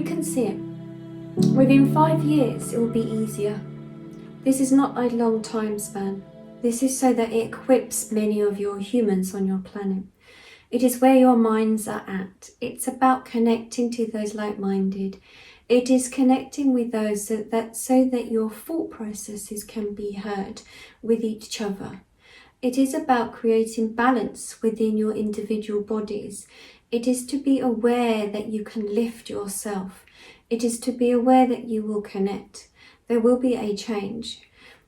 we can see it. Within 5 years, it will be easier. This is not a long time span. This is so that it equips many of your humans on your planet. It is where your minds are at. It's about connecting to those like-minded. It is connecting with those so that your thought processes can be heard with each other. It is about creating balance within your individual bodies. It is to be aware that you can lift yourself. It is to be aware that you will connect. There will be a change.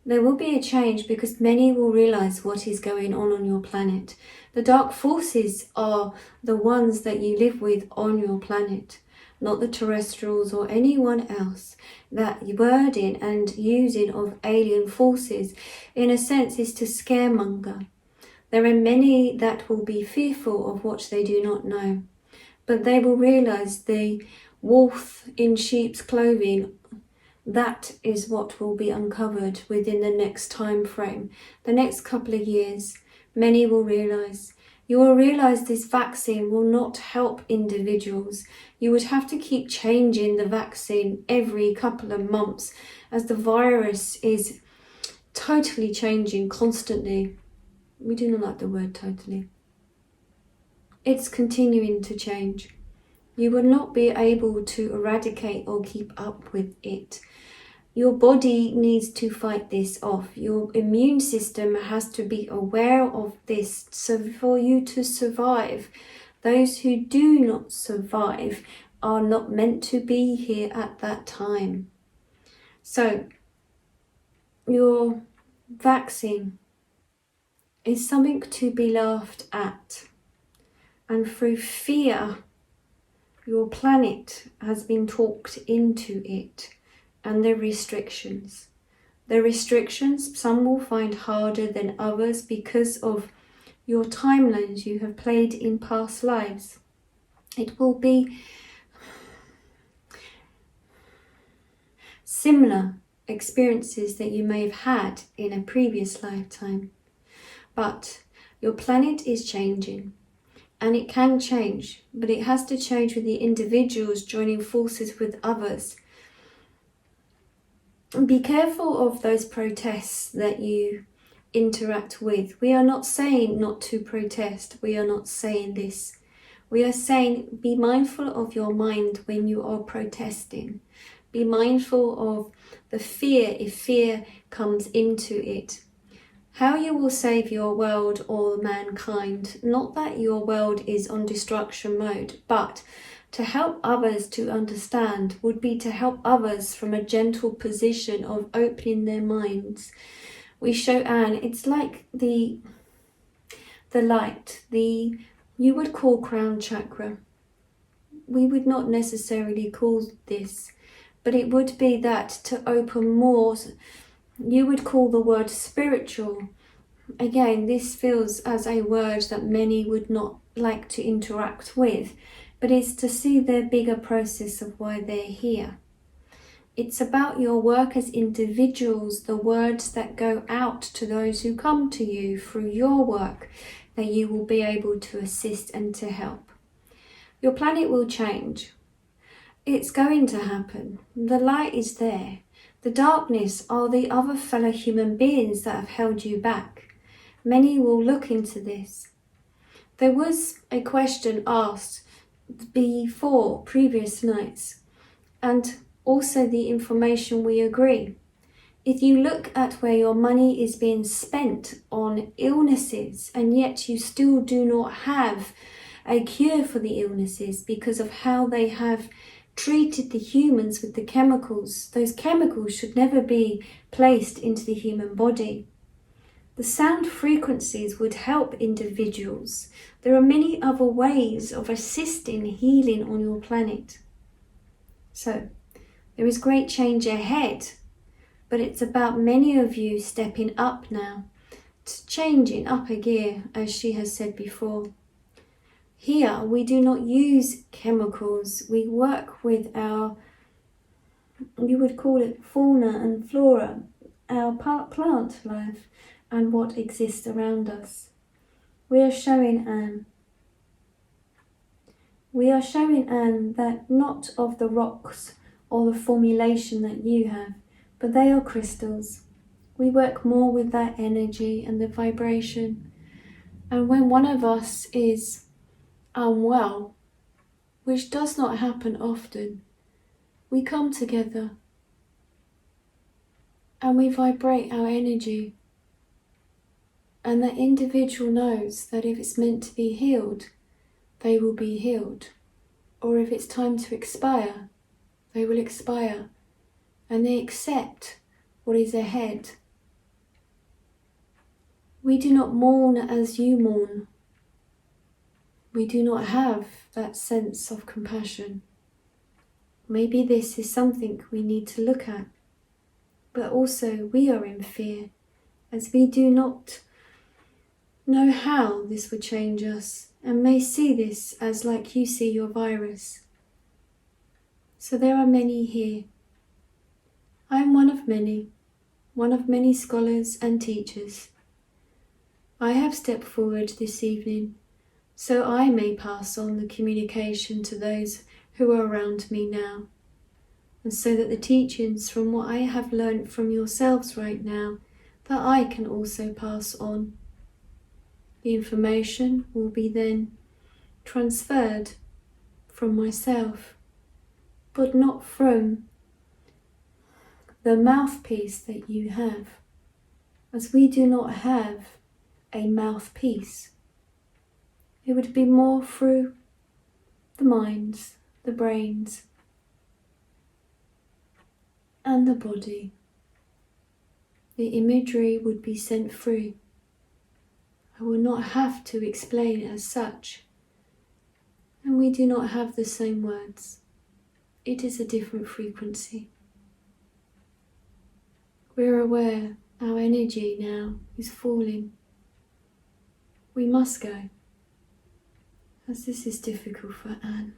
There will be a change because many will realize what is going on your planet. The dark forces are the ones that you live with on your planet, not the terrestrials or anyone else. That wording and using of alien forces, in a sense, is to scaremonger. There are many that will be fearful of what they do not know, but they will realize the wolf in sheep's clothing. That is what will be uncovered within the next time frame, the next couple of years. Many will realize. You will realize this vaccine will not help individuals. You would have to keep changing the vaccine every couple of months as the virus is totally changing constantly. We do not like the word totally. It's continuing to change. You will not be able to eradicate or keep up with it. Your body needs to fight this off. Your immune system has to be aware of this so for you to survive. Those who do not survive are not meant to be here at that time. So, your vaccine is something to be laughed at. And through fear, your planet has been talked into it. And the restrictions. The restrictions, some will find harder than others because of your timelines you have played in past lives. It will be similar experiences that you may have had in a previous lifetime. But your planet is changing. And it can change, but it has to change with the individuals joining forces with others. Be careful of those protests that you interact with. We are not saying not to protest. We are not saying this. We are saying be mindful of your mind when you are protesting. Be mindful of the fear if fear comes into it. How you will save your world or mankind. Not that your world is on destruction mode, but to help others to understand would be to help others from a gentle position of opening their minds. We show Anne, it's like the light, you would call crown chakra. We would not necessarily call this, but it would be that to open more. You would call the word spiritual. Again, this feels as a word that many would not like to interact with. But it's to see the bigger process of why they're here. It's about your work as individuals, the words that go out to those who come to you through your work, that you will be able to assist and to help. Your planet will change. It's going to happen. The light is there. The darkness are the other fellow human beings that have held you back. Many will look into this. There was a question asked before previous nights, and also the information we agree. If you look at where your money is being spent on illnesses and yet you still do not have a cure for the illnesses because of how they have treated the humans with the chemicals, those chemicals should never be placed into the human body. The sound frequencies would help individuals. There are many other ways of assisting healing on your planet. So, there is great change ahead, but it's about many of you stepping up now, changing up a gear, as she has said before. Here, we do not use chemicals. We work with our, you would call it fauna and flora, our plant life, and what exists around us. We are showing Anne. We are showing Anne that not of the rocks or the formulation that you have, but they are crystals. We work more with that energy and the vibration. And when one of us is unwell, which does not happen often, we come together and we vibrate our energy. And the individual knows that if it's meant to be healed, they will be healed. Or if it's time to expire, they will expire. And they accept what is ahead. We do not mourn as you mourn. We do not have that sense of compassion. Maybe this is something we need to look at. But also we are in fear, as we do not know how this would change us, and may see this as like you see your virus. So there are many here. I am one of many scholars and teachers. I have stepped forward this evening, so I may pass on the communication to those who are around me now, and so that the teachings from what I have learnt from yourselves right now, that I can also pass on. The information will be then transferred from myself, but not from the mouthpiece that you have, as we do not have a mouthpiece. It would be more through the minds, the brains, and the body. The imagery would be sent through. I will not have to explain it as such, and we do not have the same words. It is a different frequency. We're aware our energy now is falling. We must go, as this is difficult for Anne.